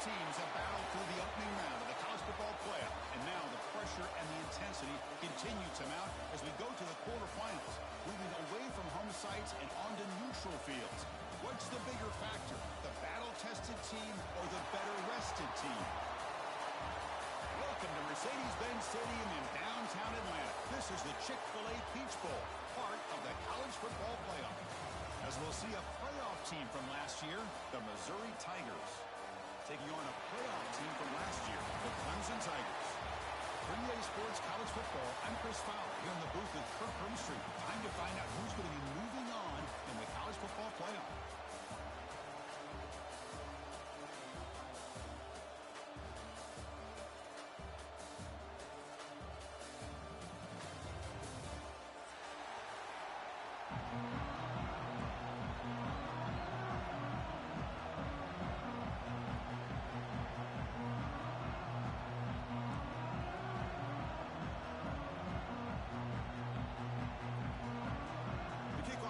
teams have battled through the opening round of the college football playoff, and now the pressure and the intensity continue to mount as we go to the quarterfinals, moving away from home sites and onto neutral fields. What's the bigger factor, the battle-tested team or the better-rested team? Welcome to Mercedes-Benz Stadium in downtown Atlanta. This is the Chick-fil-A Peach Bowl, part of the college football playoff. As we'll see a playoff team from last year, the Missouri Tigers, taking on a playoff team from last year, the Clemson Tigers. For EA Sports College Football, I'm Chris Fowler here in the booth with Kirk Hermstreet. Time to find out who's going to be moving on in the college football playoff.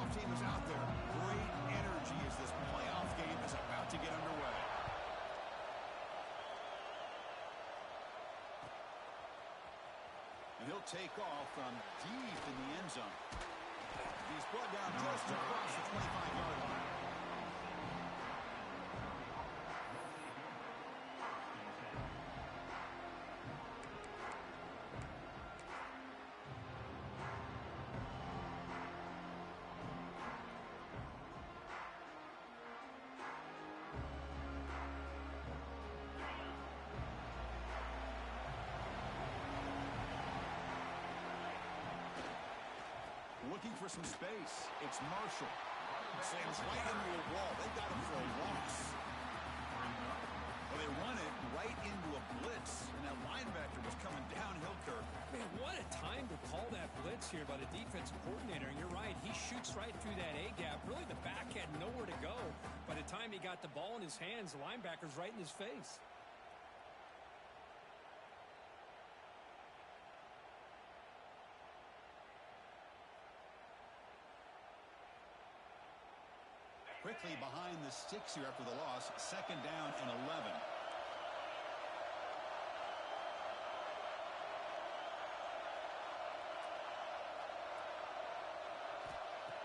Team is out there. Great energy as this playoff game is about to get underway. And he'll take off from deep in the end zone. He's brought down just across the 25-yard line. Looking for some space. It's Marshall. Slams right into a wall. They got him for a loss. Well, they run it right into a blitz, and that linebacker was coming downhill, Kirk. Man, what a time to call that blitz here by the defensive coordinator. And you're right, he shoots right through that A-gap. Really, the back had nowhere to go. By the time he got the ball in his hands, the linebacker's right in his face. Quickly behind the sticks here after the loss. Second down and 11.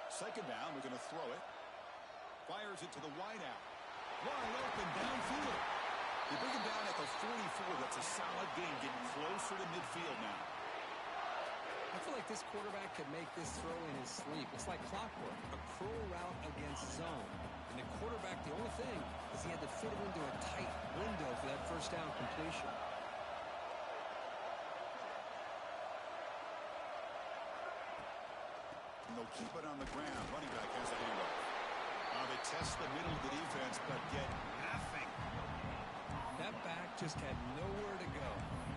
Second down, we're going to throw it. Fires it to the wideout. Wide open downfield. They bring him down at the 44. That's a solid gain, getting closer to midfield now. I feel like this quarterback could make this throw in his sleep. It's like clockwork, a curl route against zone. And the quarterback, the only thing is he had to fit it into a tight window for that first down completion. And they'll keep it on the ground. Running back has the handoff. They test the middle of the defense, but get nothing. That back just had nowhere to go.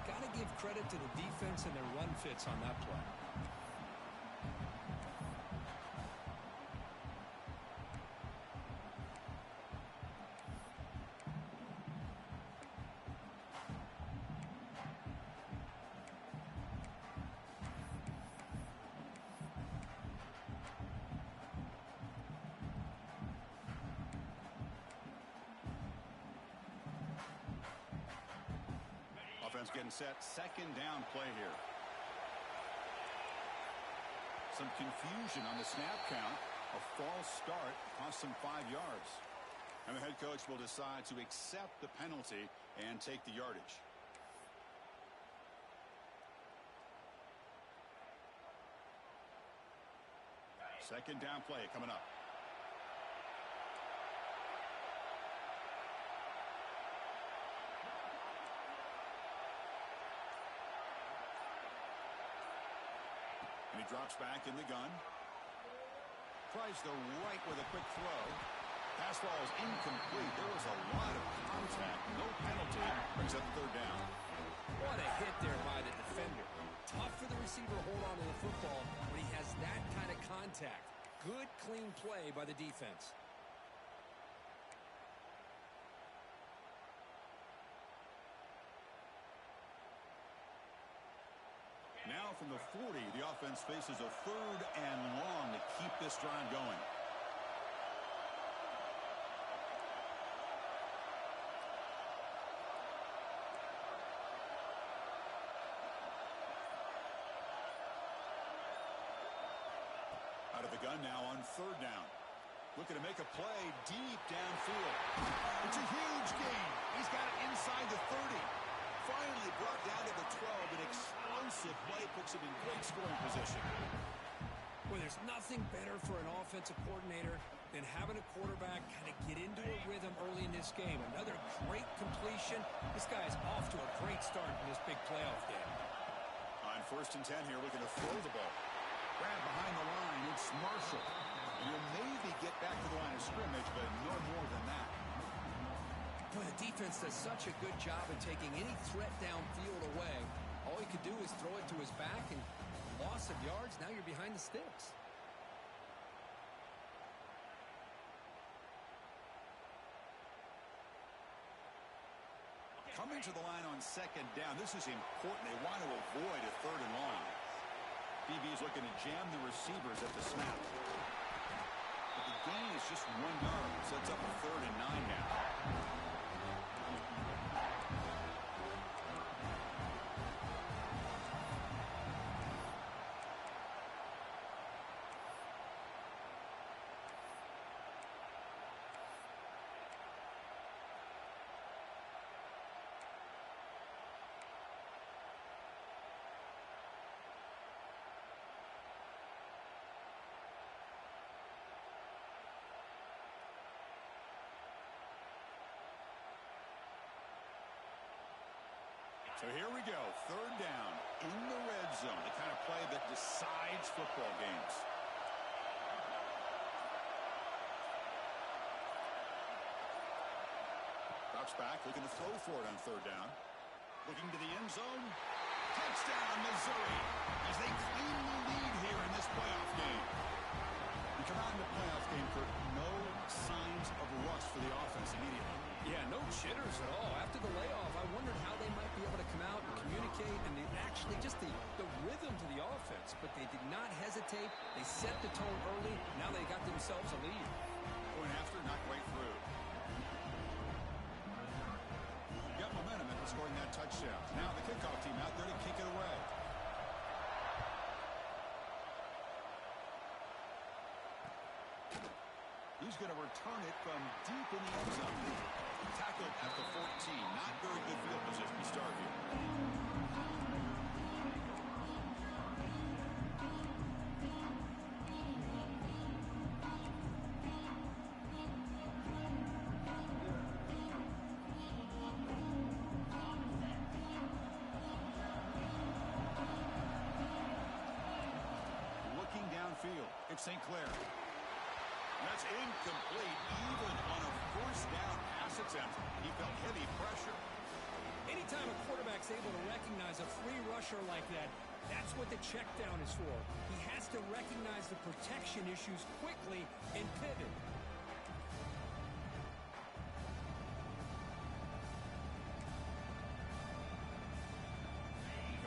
Got to give credit to the defense and their run fits on that play. Offense getting set. Second down play here. Some confusion on the snap count. A false start cost them 5 yards. And the head coach will decide to accept the penalty and take the yardage. Second down play coming up. And he drops back in the gun. Tries the right with a quick throw. Pass ball is incomplete. There was a lot of contact. No penalty. Brings up third down. What a hit there by the defender. Tough for the receiver to hold on to the football when he has that kind of contact. Good, clean play by the defense. Now from the 40, the offense faces a third and long to keep this drive going. Out of the gun now on third down. Looking to make a play deep downfield. It's a huge gain. He's got it inside the 30. Finally brought down to the 12. An explosive play puts him in great scoring position. Well, there's nothing better for an offensive coordinator than having a quarterback kind of get into a rhythm early in this game. Another great completion. This guy is off to a great start in this big playoff game. On 1st and 10 here, looking to throw the ball. Grab behind the line. It's Marshall. You'll maybe get back to the line of scrimmage, but no more than that. Boy, the defense does such a good job of taking any threat downfield away. All he could do is throw it to his back, and loss of yards, now you're behind the sticks. Coming to the line on 2nd down. This is important. They want to avoid a 3rd and long. BB's looking to jam the receivers at the snap. But the gain is just 1 yard. Sets up a 3rd and 9 now. So here we go, 3rd down in the red zone, the kind of play that decides football games. Drops back, looking to throw for it on 3rd down. Looking to the end zone. Touchdown, Missouri, as they claim the lead here in this playoff game. We come out in the playoff game, Kurt, no signs of rust for the offense immediately. Yeah, no jitters at all. After the layoff, I wondered how they might be able to come out and communicate, and actually just the rhythm to the offense. But they did not hesitate. They set the tone early. Now they got themselves a lead. Point after, not quite through. Got momentum after scoring that touchdown. Now the kickoff team out there to kick it away. He's going to return it from deep in the end zone. Tackled at the 14. Not very good field position to start here. Looking downfield, it's St. Clair. That's incomplete, even on a 1st down pass attempt. He felt heavy pressure. Anytime a quarterback's able to recognize a free rusher like that, that's what the check down is for. He has to recognize the protection issues quickly and pivot.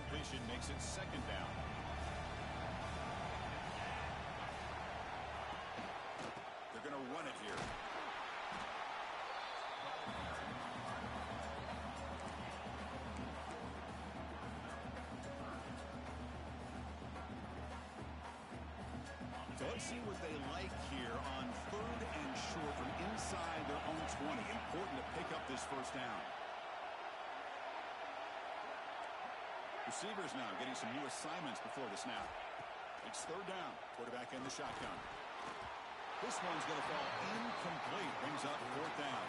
Completion makes it 2nd down. They're going to run it here. So let's see what they like here on 3rd and short from inside their own 20. Important to pick up this 1st down. Receivers now getting some new assignments before the snap. It's 3rd down. Quarterback in the shotgun. This one's going to fall incomplete. Brings up 4th down.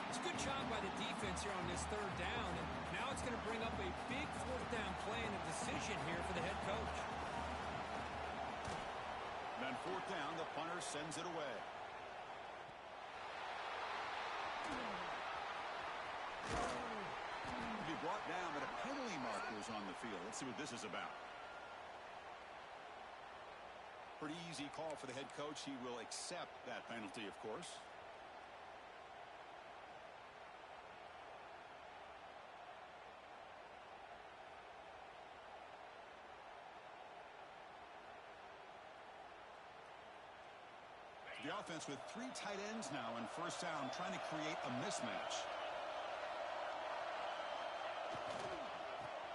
It's a good job by the defense here on this 3rd down. And now it's going to bring up a big 4th down play and a decision here for the head coach. Then 4th down, the punter sends it away. He'll be brought down, but a penalty marker is on the field. Let's see what this is about. Pretty easy call for the head coach. He will accept that penalty, of course. The offense with 3 tight ends now in 1st down, trying to create a mismatch.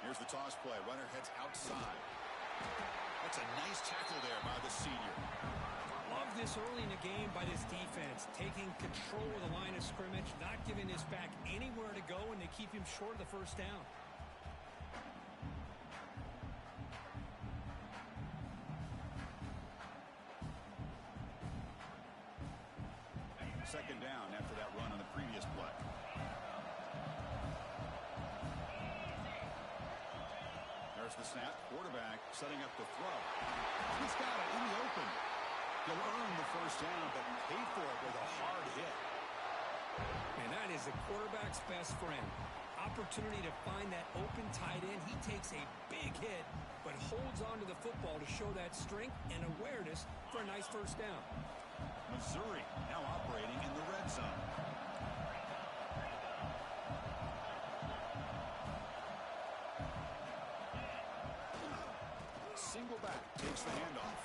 Here's the toss play. Runner heads outside. A That's a nice tackle there by the senior. Love this early in the game by this defense, taking control of the line of scrimmage, not giving this back anywhere to go, and they keep him short of the first down. Second down after that run on the previous play. There's the snap. Quarterback setting up the throw. He's got it in the open. He'll earn the first down, but pay for it with a hard hit. And that is the quarterback's best friend. Opportunity to find that open tight end. He takes a big hit, but holds on to the football to show that strength and awareness for a nice first down. Missouri now operating in the red zone. Single back takes the handoff.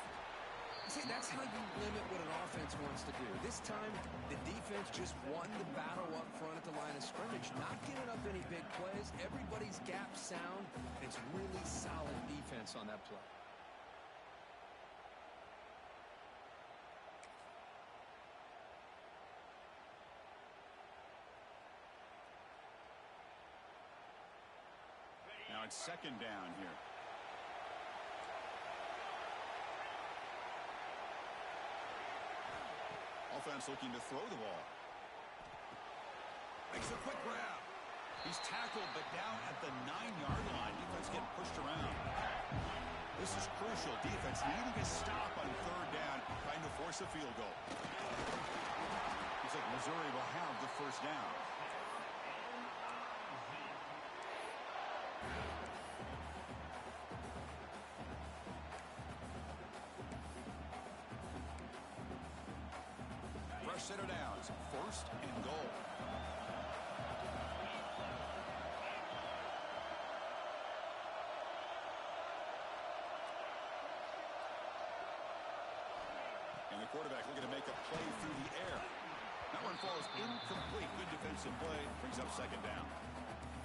See, that's how you limit what an offense wants to do. This time, the defense just won the battle up front at the line of scrimmage, not giving up any big plays. Everybody's gap sound. It's really solid defense on that play. Now it's second down here. Offense looking to throw the ball. Makes a quick grab. He's tackled, but down at the 9-yard line. Defense getting pushed around. This is crucial. Defense needing a stop on third down, trying to force a field goal. Looks like Missouri will have the first down. Set of downs, first and goal. And the quarterback looking to make a play through the air. That one falls incomplete. Good defensive play, brings up second down.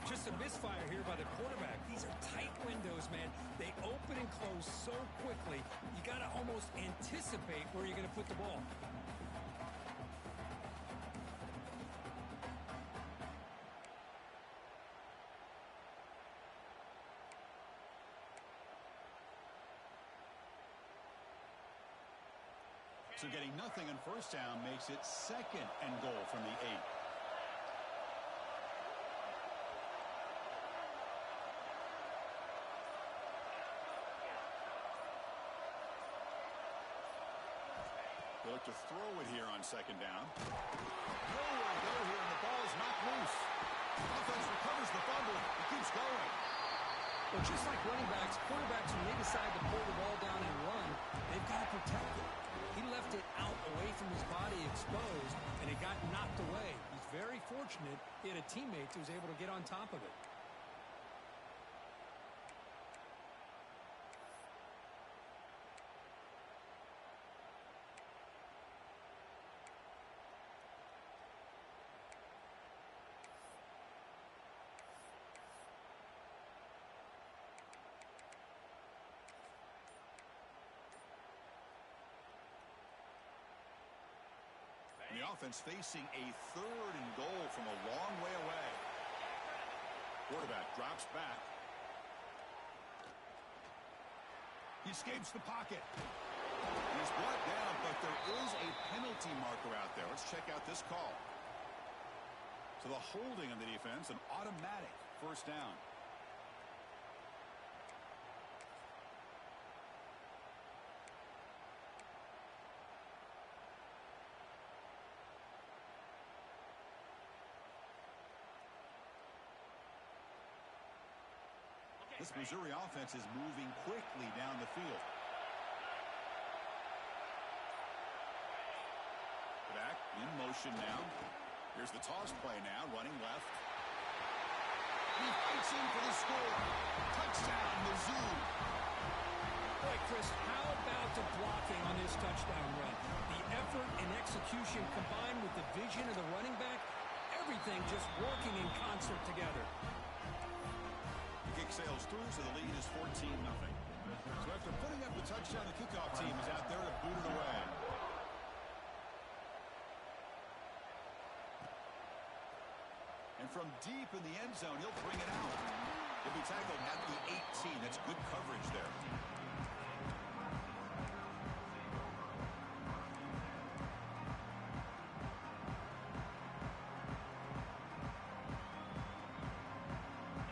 Just a misfire here by the quarterback. These are tight windows, man. They open and close so quickly, you got to almost anticipate where you're going to put the ball. So getting nothing on first down makes it second and goal from the 8. They look to throw it here on second down. Nowhere to go here, and the ball is knocked loose. Offense recovers the fumble. It keeps going. Well, just like running backs, quarterbacks, when they decide to pull the ball down and run, they've got to protect it. He left it out away from his body exposed, and it got knocked away. He's very fortunate he had a teammate who was able to get on top of it. And the offense facing a third and goal from a long way away. Quarterback drops back. He escapes the pocket. He's brought down, but there is a penalty marker out there. Let's check out this call. So the holding on the defense, an automatic first down. This Missouri offense is moving quickly down the field. Back in motion now. Here's the toss play now, running left. He fights in for the score. Touchdown, Mizzou. Boy, Chris, how about the blocking on this touchdown run? The effort and execution combined with the vision of the running back, everything just working in concert together. Kick sails through, so the lead is 14-0. So after putting up the touchdown, Touchdown, the kickoff team is out there to boot it away. And from deep in the end zone, he'll bring it out. He'll be tackled at the 18. That's good coverage there.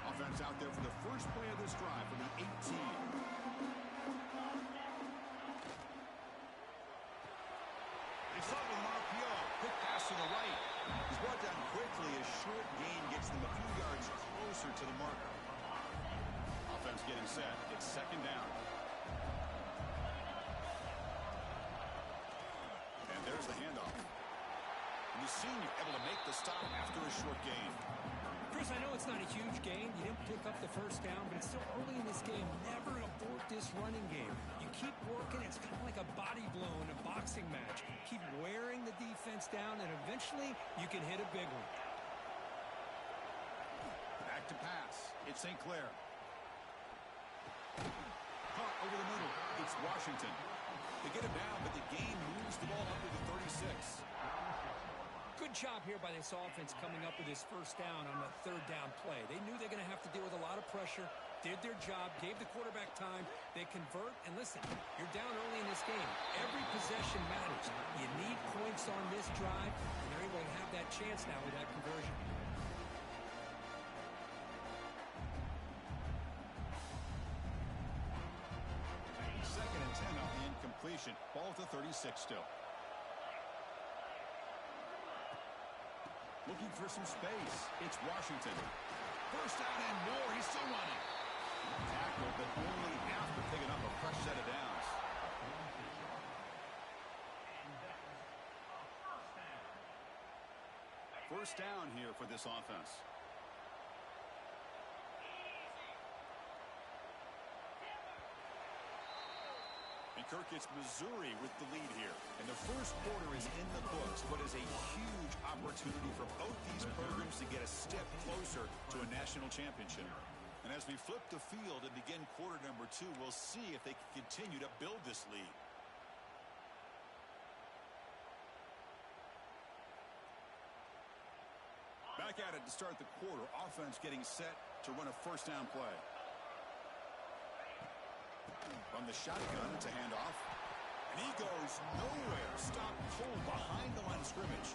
Offense out there for the first play of this drive from the 18. They saw with an RPO. Quick pass to the right. He's brought down quickly. A short gain gets them a few yards closer to the marker. Offense getting set. It's second down. And there's the handoff. And the senior able to make the stop after a short gain. Chris, I know it's not a huge gain. You didn't pick up the first down, but it's still early in this game. Never abort this running game. You keep working. It's kind of like a body blow in a boxing match. Keep wearing the defense down, and eventually you can hit a big one. Back to pass. It's St. Clair. Caught over the middle. It's Washington. They get it down, but the game moves the ball up to the 36. Good job here by this offense coming up with this first down on the third down play. They knew they're going to have to deal with a lot of pressure, did their job, gave the quarterback time. They convert, and listen, you're down early in this game. Every possession matters. You need points on this drive, and they're able to have that chance now with that conversion. Second and 10 off the incompletion. Ball to 36 still. Looking for some space. It's Washington. First down and more. He's still running. Tackled, but only after picking up a fresh set of downs. First down here for this offense. And Kirk, it's Missouri with the lead here. And the first quarter is in the books, but is a huge opportunity for both these programs to get a step closer to a national championship. And as we flip the field and begin quarter number 2, we'll see if they can continue to build this lead. Back at it to start the quarter. Offense getting set to run a first down play. From the shotgun to handoff. And he goes nowhere. Stopped cold behind the line of scrimmage.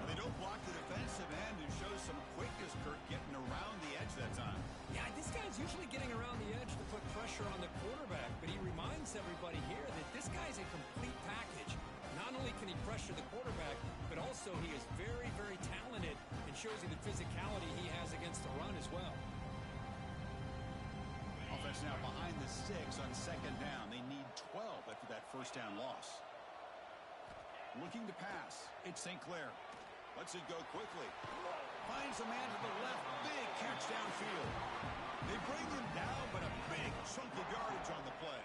And they don't block the defensive end and show some quickness, Kirk, getting around the edge that time. Yeah, this guy's usually getting around the edge to put pressure on the quarterback, but he reminds everybody here that this guy's a complete package. Not only can he pressure the quarterback, but also he is very, very talented and shows you the physicality he has against the run as well. Offense now behind the 6 on second down. They need 12 after that first down loss. Looking to pass. It's St. Clair. Lets it go quickly. Finds a man to the left. Big catch downfield. They bring him down, but a big chunk of yardage on the play.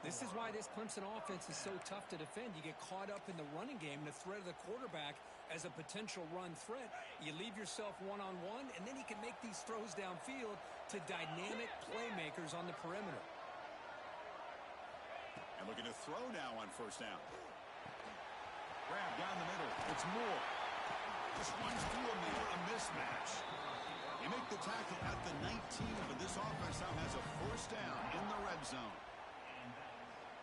This is why this Clemson offense is so tough to defend. You get caught up in the running game, the threat of the quarterback as a potential run threat. You leave yourself one-on-one, and then he can make these throws downfield to dynamic playmakers on the perimeter. And looking to throw now on first down. Grab down the middle. It's Moore. Just runs through a man. A mismatch. They make the tackle at the 19, but this offense now has a first down in the red zone.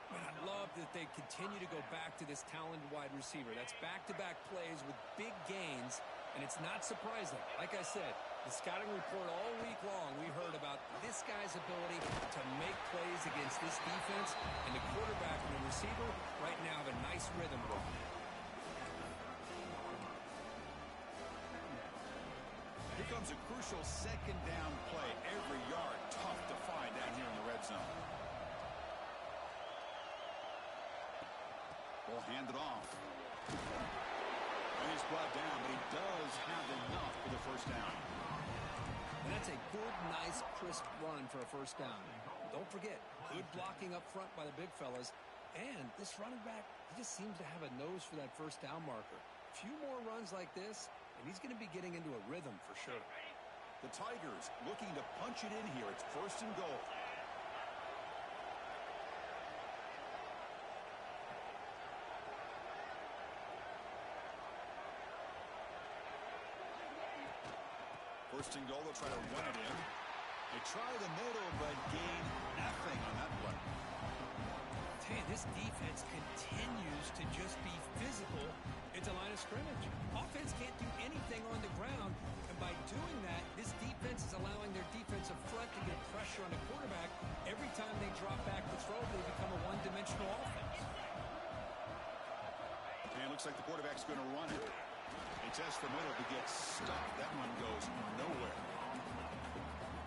And I love that they continue to go back to this talented wide receiver. That's back-to-back plays with big gains, and it's not surprising. Like I said, the scouting report all week long, we heard about this guy's ability to make plays against this defense, and the quarterback and the receiver right now have a nice rhythm going. Here comes a crucial second down play. Every yard tough to find down here in the red zone. Ball handed off. And he's brought down, but he does have enough for the first down. And that's a good, nice, crisp run for a first down. Don't forget, good blocking up front by the big fellas. And this running back, he just seems to have a nose for that first down marker. A few more runs like this, and he's going to be getting into a rhythm for sure. The Tigers looking to punch it in here. It's first and goal. First and goal, they'll try to run it in. They try the middle, but gain nothing on that play. Hey, this defense continues to just be physical at the line of scrimmage. Offense can't do anything on the ground, and by doing that, this defense is allowing their defensive front to get pressure on the quarterback. Every time they drop back to throw, they become a one-dimensional offense. And it looks like the quarterback's going to run it. They test the middle to get stuck. That one goes nowhere.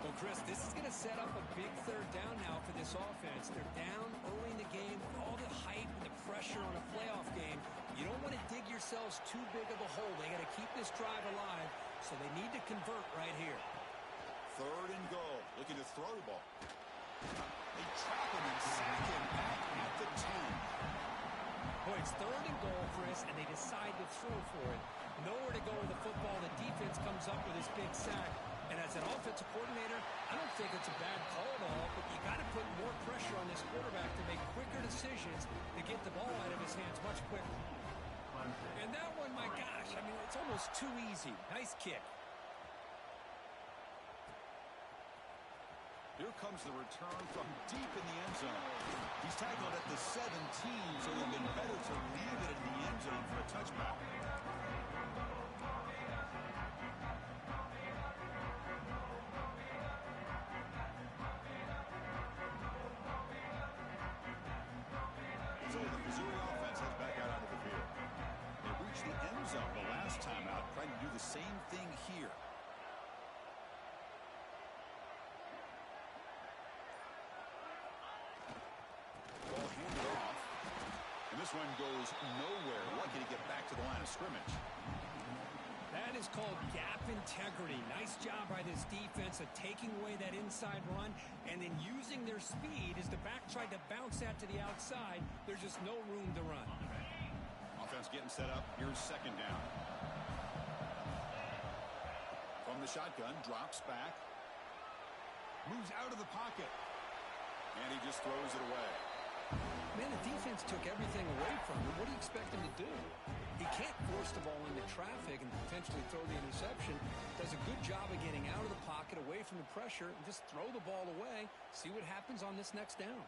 Well, Chris, this is going to set up a big third down now for this offense. They're down early in the game with all the hype and the pressure on a playoff game. You don't want to dig yourselves too big of a hole. They got to keep this drive alive, so they need to convert right here. Third and goal. Looking to throw the ball. They trap him and sack him back at the 10. Boy, it's third and goal, Chris, and they decide to throw for it. Nowhere to go with the football. The defense comes up with this big sack. And as an offensive coordinator, I don't think it's a bad call at all, but you got to put more pressure on this quarterback to make quicker decisions to get the ball out of his hands much quicker. And that one, my gosh, I mean, it's almost too easy. Nice kick. Here comes the return from deep in the end zone. He's tackled at the 17, so it would have been better to leave it in the end zone for a touchback. So the Missouri offense heads back out onto the field. They reached the end zone the last time out, trying to do the same thing here. Ball handed off. And this one goes nowhere. Lucky to get back to the line of scrimmage. That is called gap integrity. Nice job by this defense of taking away that inside run and then using their speed as the back tried to bounce that to the outside. There's just no room to run. Offense getting set up. Here's second down. From the shotgun, drops back. Moves out of the pocket. And he just throws it away. Man, the defense took everything away from him. What do you expect him to do? He can't force the ball into traffic and potentially throw the interception. Does a good job of getting out of the pocket, away from the pressure, and just throw the ball away. See what happens on this next down.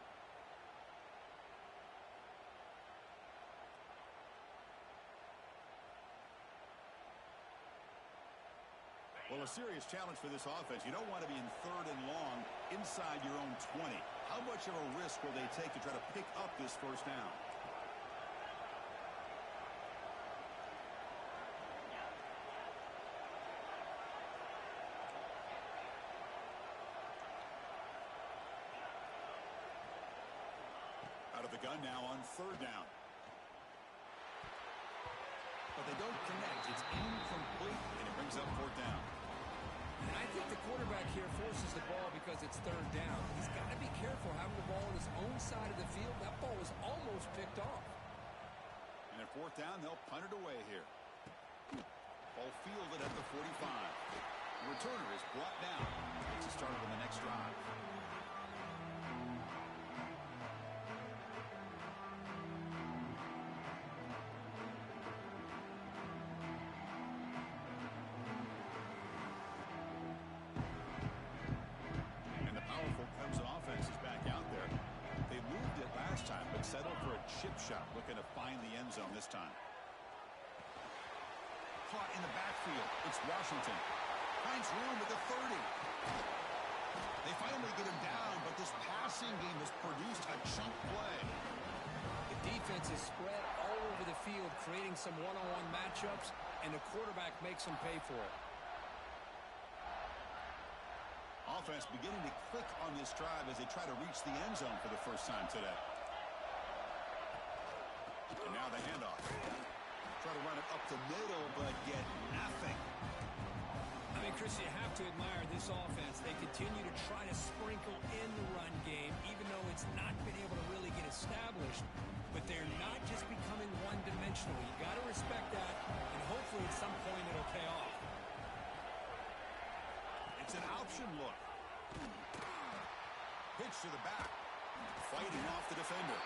Well, a serious challenge for this offense. You don't want to be in third and long inside your own 20. How much of a risk will they take to try to pick up this first down? Out of the gun now on third down. But they don't connect. It's incomplete, and it brings up fourth down. And I think the quarterback here forces the ball because it's third down. He's got to be careful having the ball on his own side of the field. That ball was almost picked off. And at fourth down, they'll punt it away here. Ball fielded at the 45. The returner is brought down. It's a start on the next drive. Settle for a chip shot, looking to find the end zone this time. Caught in the backfield. It's Washington. Finds room at the 30. They finally get him down, but this passing game has produced a chunk play. The defense is spread all over the field, creating some one-on-one matchups, and the quarterback makes them pay for it. Offense beginning to click on this drive as they try to reach the end zone for the first time today. And now the handoff. Try to run it up the middle, but get nothing. I mean, Chris, you have to admire this offense. They continue to try to sprinkle in the run game, even though it's not been able to really get established. But they're not just becoming one-dimensional. You got to respect that, and hopefully at some point it'll pay off. It's an option look. Pitch to the back. Fighting off the defender.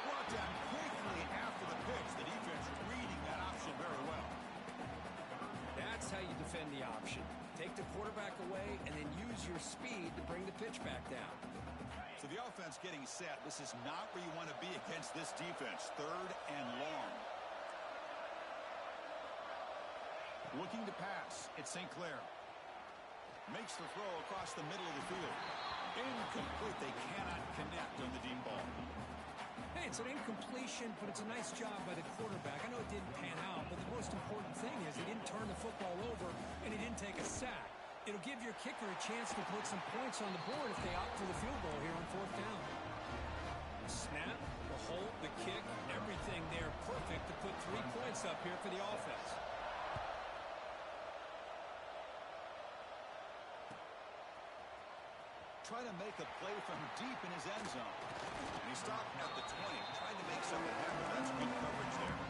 Brought down quickly after the pitch. The defense reading that option very well. That's how you defend the option. Take the quarterback away and then use your speed to bring the pitch back down. So the offense getting set. This is not where you want to be against this defense. 3rd and long. Looking to pass. It's St. Clair. Makes the throw across the middle of the field. Incomplete. They cannot connect on the deep ball. Hey, it's an incompletion, but it's a nice job by the quarterback. I know it didn't pan out, but the most important thing is he didn't turn the football over and he didn't take a sack. It'll give your kicker a chance to put some points on the board if they opt for the field goal here on 4th down. The snap, the hold, the kick, everything there perfect to put 3 points up here for the offense. Trying to make a play from deep in his end zone. And he stopped at the 20, trying to make something happen. That's good coverage there.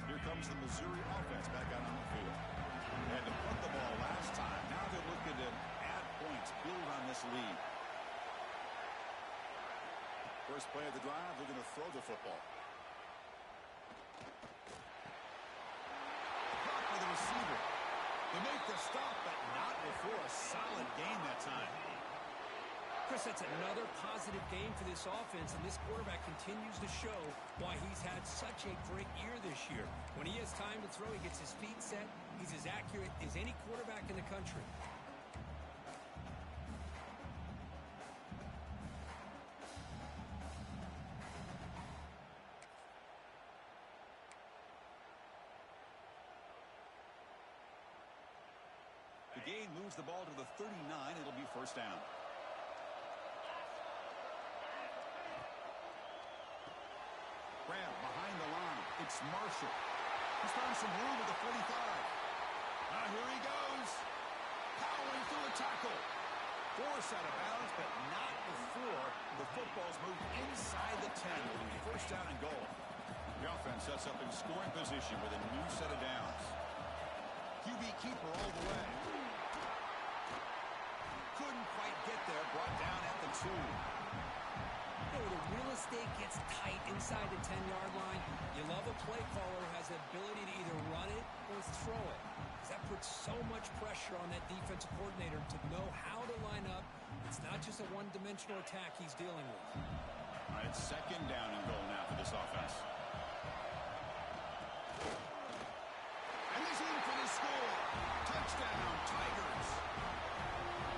Here comes the Missouri offense back out on the field. They had to put the ball last time. Now they're looking to add points, build on this lead. First play of the drive, they're going to throw the football. Caught by the receiver. They make the stop, but not before a solid gain that time. Chris, that's another positive game for this offense, and this quarterback continues to show why he's had such a great year this year. When he has time to throw, he gets his feet set. He's as accurate as any quarterback in the country. The gain moves the ball to the 39. It'll be 1st down. Grab behind the line. It's Marshall. He's found some room at the 45. Now here he goes. Powering through a tackle. Force out of bounds, but not before the football's moved inside the 10. It'll be 1st down and goal. The offense sets up in scoring position with a new set of downs. QB keeper all the way. Couldn't quite get there. Brought down at the 2. Where the real estate gets tight inside the 10-yard line, you love a play caller who has the ability to either run it or throw it. That puts so much pressure on that defensive coordinator to know how to line up. It's not just a one-dimensional attack he's dealing with. All right, 2nd down and goal now for this offense. And he's in for the score. Touchdown, Tigers.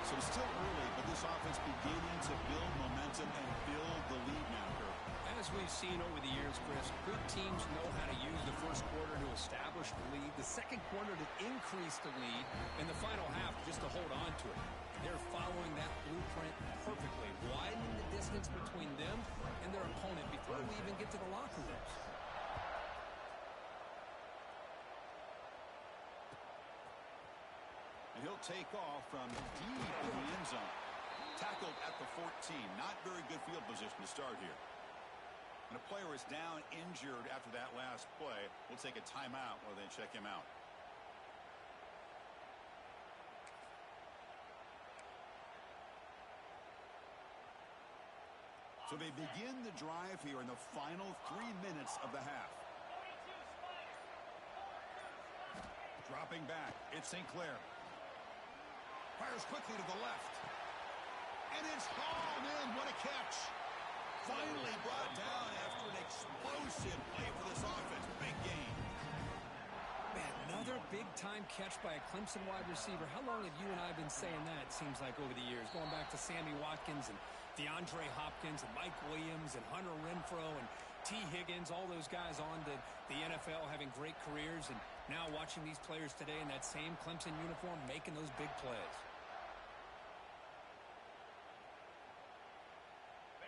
So it's still early, but this offense beginning to build momentum and build the lead now, Kirk. As we've seen over the years, Chris, good teams know how to use the first quarter to establish the lead, the second quarter to increase the lead, and the final half just to hold on to it. They're following that blueprint perfectly, widening the distance between them and their opponent before we even get to the locker rooms. And he'll take off from deep in the end zone. Tackled at the 14. Not very good field position to start here. And a player is down injured after that last play. We'll take a timeout while they check him out. So they begin the drive here in the final 3 minutes of the half. Dropping back, it's St. Clair. Fires quickly to the left. And it's hauled in. What a catch. Finally brought down after an explosive play for this offense. Big game. Man, another big-time catch by a Clemson wide receiver. How long have you and I been saying that, it seems like, over the years? Going back to Sammy Watkins and DeAndre Hopkins and Mike Williams and Hunter Renfrow and T. Higgins, all those guys on to the NFL having great careers, and now watching these players today in that same Clemson uniform making those big plays.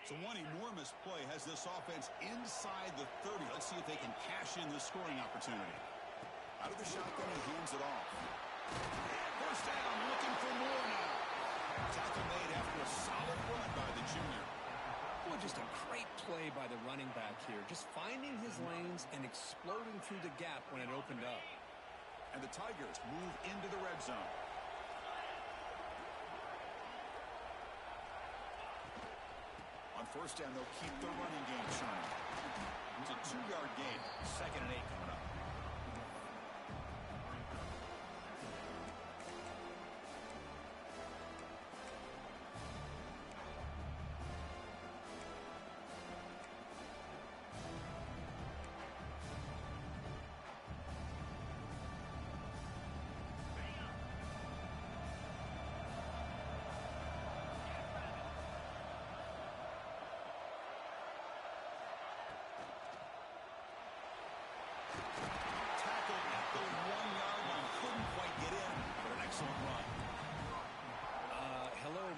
So one enormous play has this offense inside the 30. Let's see if they can cash in this scoring opportunity. Out of the shotgun, he hands it off. First down, looking for more now. Tackle made after a solid run by the junior. Boy, just a great play by the running running back here, just finding his lanes and exploding through the gap when it opened up. And the Tigers move into the red zone. On first down, they'll keep the running game churning. It's a 2-yard gain. 2nd and 8 coming up.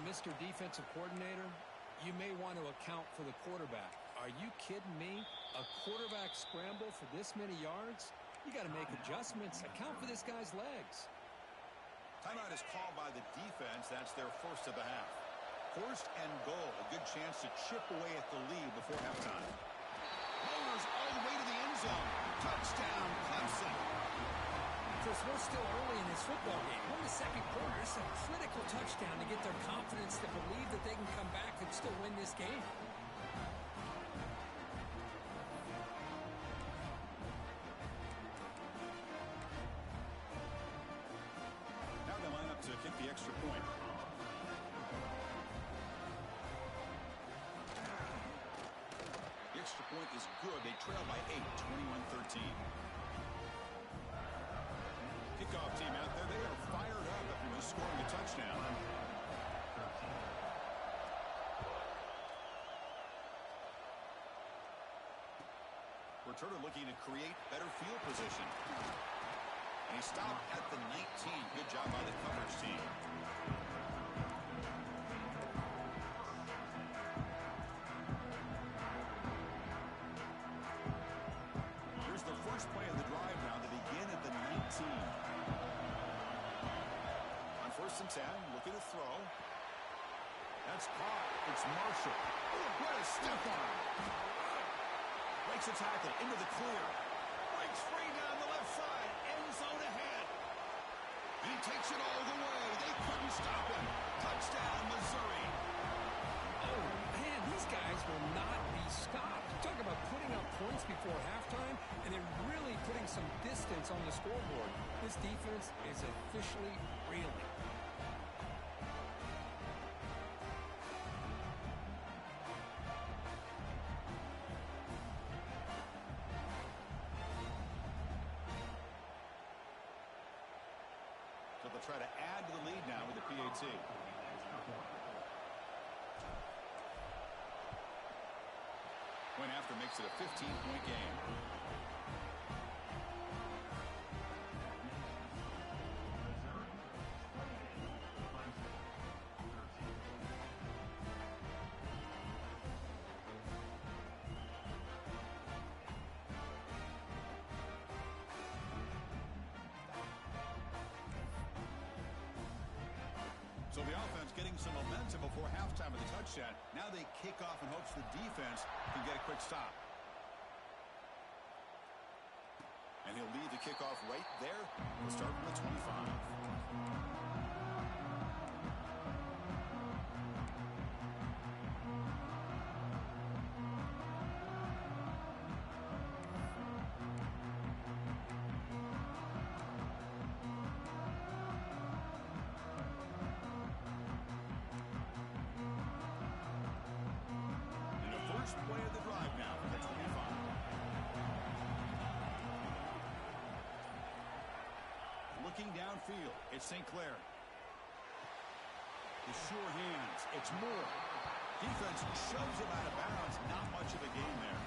Mr. Defensive Coordinator, you may want to account for the quarterback. Are you kidding me? A quarterback scramble for this many yards? You got to make adjustments. Account for this guy's legs. Timeout is called by the defense. That's their first of the half. 1st and goal. A good chance to chip away at the lead before halftime. Motors all the way to the end zone. Touchdown, Clemson. Of course, we're still early in this football game. We're in the 2nd quarter. It's a critical touchdown to get their confidence to believe that they can come back and still win this game. Now they line up to kick the extra point. The extra point is good. They trail by 8, 21-13. Kickoff team out there, they are fired up after scoring a touchdown. Returner looking to create better field position. And he stopped at the 19. Good job by the coverage team. Here's the first play of the drive now. They begin at the 19. On 1st and 10, looking to throw. That's caught. It's Marshall. What a step on. Breaks a tackle into the clear. Breaks free down the left side. End zone ahead. He takes it all the way. They couldn't stop him. Touchdown, Missouri. Oh, man, these guys will not be stopped. Talk about putting up points before halftime, and then really putting some distance on the scoreboard. This defense is officially reeling. So they'll try to add to the lead now with the PAT. Point after makes it a 15-point game. So the offense getting some momentum before halftime of the touchdown. Now they kick off in hopes the defense can get a quick stop. And he'll lead the kickoff right there. We'll start from the 25. Play of the drive now for the 25. Looking downfield, it's St. Clair. The sure hands, it's Moore. Defense shoves him out of bounds. Not much of a game there.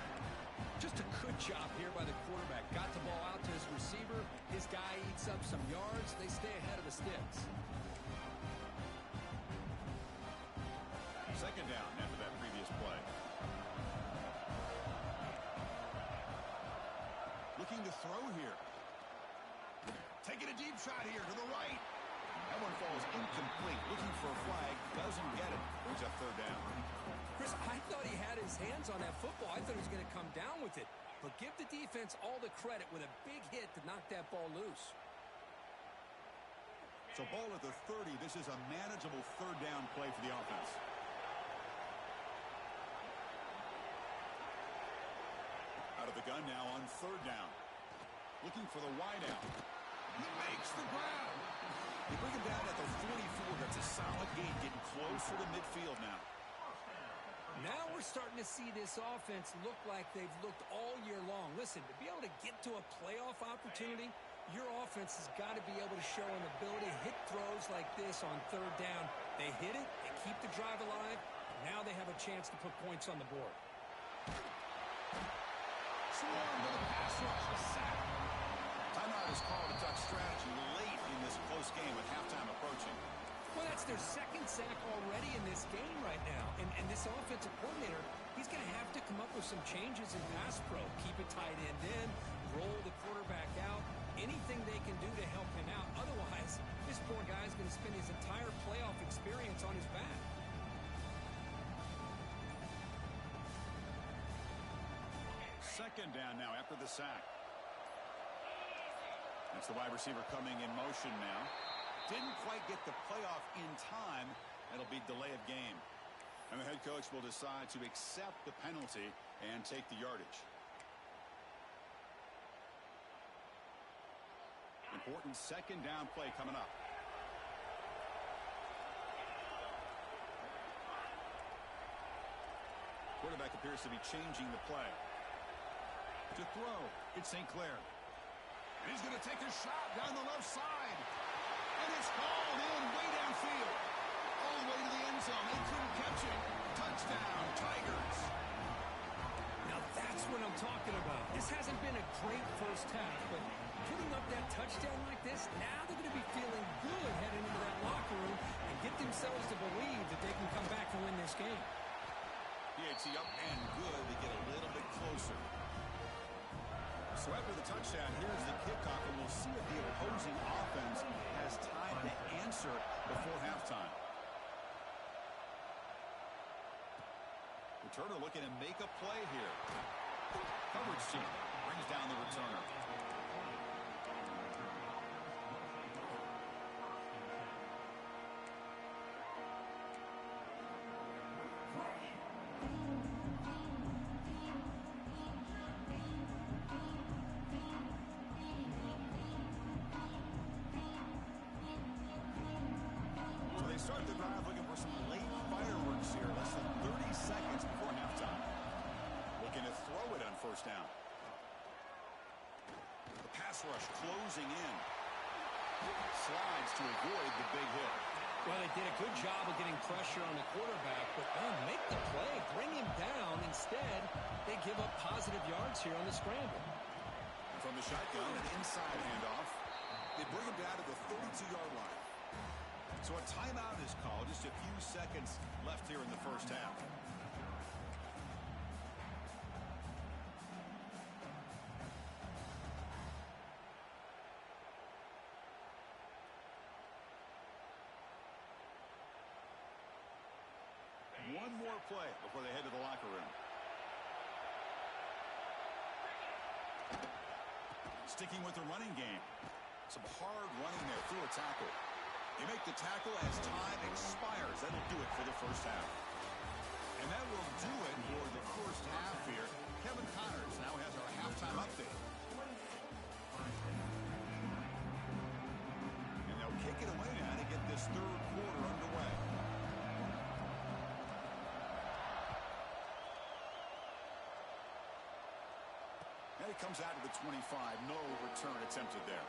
Just a good job here by the quarterback. Got the ball out to his receiver. His guy eats up some yards. They stay ahead of the sticks. 2nd down after that previous play. Looking to throw here. Taking a deep shot here to the right. That one falls incomplete. Looking for a flag. Doesn't get it. Brings up 3rd down. Chris, I thought he had his hands on that football. I thought he was going to come down with it. But give the defense all the credit with a big hit to knock that ball loose. So ball at the 30. This is a manageable third down play for the offense. Out of the gun now on third down. Looking for the wide out. He makes the grab. They bring him down at the 44. That's a solid gain, getting closer to midfield now. Now we're starting to see this offense look like they've looked all year long. Listen, to be able to get to a playoff opportunity, your offense has got to be able to show an ability to hit throws like this on third down. They hit it, they keep the drive alive, and now they have a chance to put points on the board. Swarm to the pass rush, a sack. Timeout is called to duck strategy late in this close game with halftime approaching. Well, that's their second sack already in this game right now. And this offensive coordinator, he's going to have to come up with some changes in pass pro. Keep it tight end in, roll the quarterback out, anything they can do to help him out. Otherwise, this poor guy's going to spend his entire playoff experience on his back. Second down now after the sack. That's the wide receiver coming in motion now. Didn't quite get the playoff in time. It'll be delay of game. And the head coach will decide to accept the penalty and take the yardage. Important second down play coming up. Quarterback appears to be changing the play. To throw, it's St. Clair. And he's going to take a shot down the left side. And it's hauled in way downfield. All the way to the end zone. They couldn't catch it. Touchdown, Tigers. Now that's what I'm talking about. This hasn't been a great first half, but putting up that touchdown like this, now they're going to be feeling good heading into that locker room and get themselves to believe that they can come back and win this game. PAT up and good to get a little bit closer. So after the touchdown, here's the kickoff, and we'll see if the opposing offense has time to answer before halftime. Returner looking to make a play here. Coverage team brings down the returner. Start the drive looking for some late fireworks here. Less than 30 seconds before halftime. Looking to throw it on first down. The pass rush closing in. Slides to avoid the big hit. Well, they did a good job of getting pressure on the quarterback, but make the play, bring him down. Instead, they give up positive yards here on the scramble. From the shotgun, an inside handoff. They bring him down to the 32-yard line. So a timeout is called. Just a few seconds left here in the first half. One more play before they head to the locker room. Sticking with the running game. Some hard running there through a tackle. You make the tackle as time expires. That'll do it for the first half. And that will do it for the first half here. Kevin Connors now has our halftime update. And they'll kick it away now to get this third quarter underway. And it comes out to the 25. No return attempted there.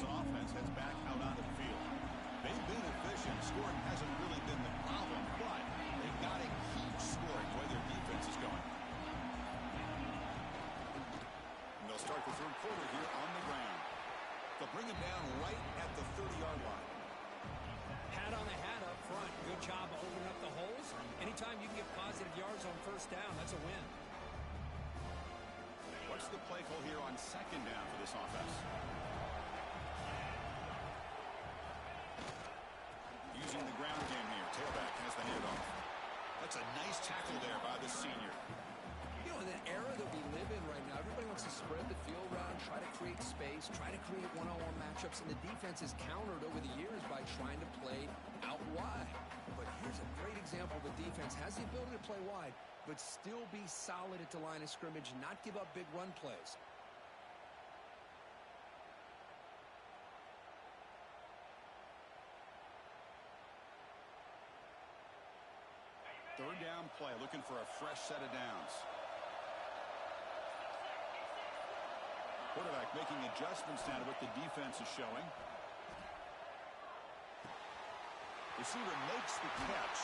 Offense heads back out onto the field. They've been efficient. Scoring hasn't really been the problem, but they've got to keep scoring the way their defense is going. yards on first down. That's a win. What's the play call here on second down for this offense? Using the ground game here. Tailback has the handoff. That's a nice tackle there by the senior. You know, in the era that we live in right now, everybody wants to spread the field around, try to create space, try to create one-on-one matchups, and the defense has countered over the years by trying to play out wide. But here's a great example of a defense has the ability to play wide, but still be solid at the line of scrimmage, not give up big run plays. Third down play, looking for a fresh set of downs. Quarterback making adjustments now to what the defense is showing. Receiver makes the catch.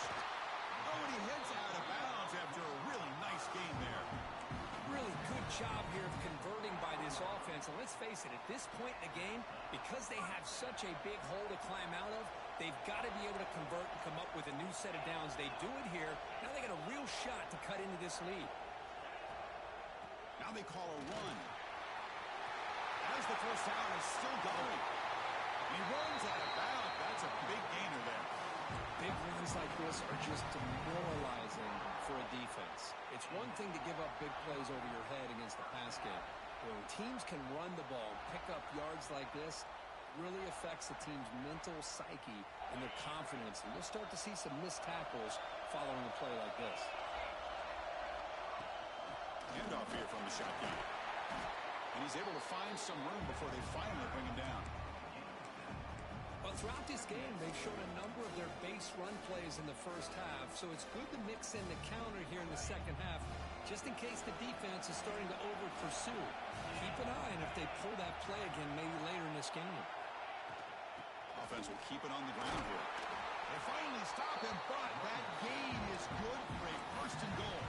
Oh, and he heads out of bounds after a really nice gain there. Really good job here of converting by this offense. And let's face it, at this point in the game, because they have such a big hole to climb out of, they've got to be able to convert and come up with a new set of downs. They do it here. Now they got a real shot to cut into this lead. Now they call a run. As the first down is still going. He runs out of bounds. That's a big gainer there. Big runs like this are just demoralizing for a defense. It's one thing to give up big plays over your head against the pass game. When teams can run the ball and pick up yards like this, really affects the team's mental psyche and their confidence. And you'll start to see some missed tackles following a play like this. Handoff here from the shotgun. And he's able to find some room before they finally bring him down. Well, throughout this game, they've shown a number of their base run plays in the first half, so it's good to mix in the counter here in the second half, just in case the defense is starting to over-pursue. Keep an eye on if they pull that play again maybe later in this game. Offense will keep it on the ground here. They finally stop him, but that gain is good for a first and goal.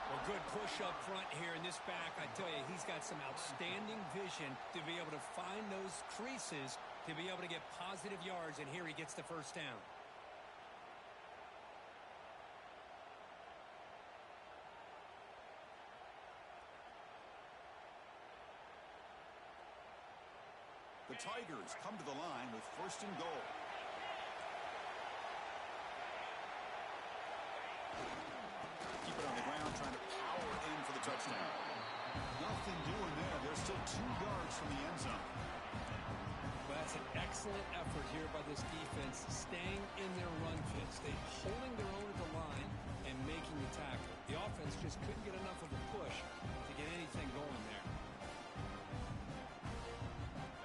Well, good push up front here in this back. I tell you, he's got some outstanding vision to be able to find those creases, to be able to get positive yards, and here he gets the first down. The Tigers come to the line with first and goal. Keep it on the ground, trying to power in for the touchdown. Nothing doing there. They're still 2 yards from the end zone. Well, that's an excellent effort here by this defense, staying in their run fits. They're holding their own at the line and making the tackle. The offense just couldn't get enough of a push to get anything going there.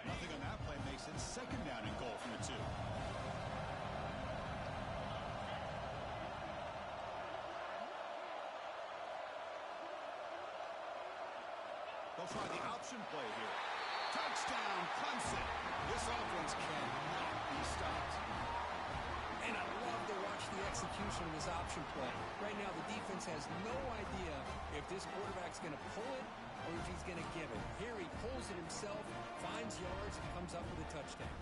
Nothing on that play makes it second down and goal from the 2. They'll try the option play here. Touchdown, Clemson. This offense cannot be stopped. And I love to watch the execution of this option play. Right now, the defense has no idea if this quarterback's going to pull it or if he's going to give it. Here he pulls it himself, finds yards, and comes up with a touchdown.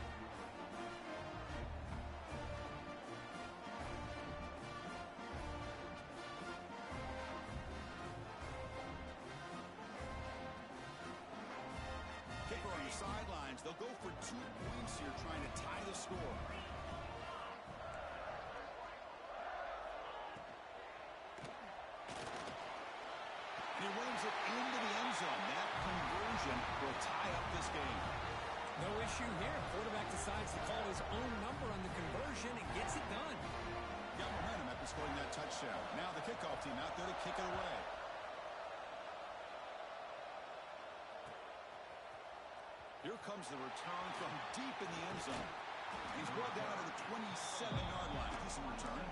Kicker on the sidelines. They'll go for 2 points here, trying to tie the score. And he runs it into the end zone. That conversion will tie up this game. No issue here. Quarterback decides to call his own number on the conversion and gets it done. Got momentum after scoring that touchdown. Now the kickoff team out there to kick it away. Here comes the return from deep in the end zone. He's brought down to the 27-yard line. Decent return.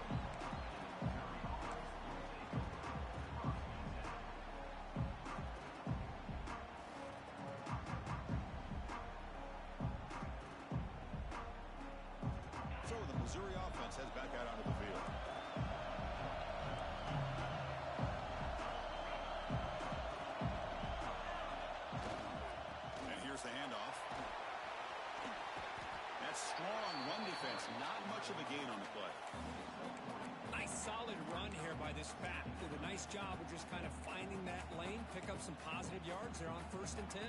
So the Missouri offense heads back out onto the field. The handoff. That strong run defense. Not much of a gain on the play. Nice solid run here by this back. Did a nice job of just kind of finding that lane, pick up some positive yards there on 1st and 10.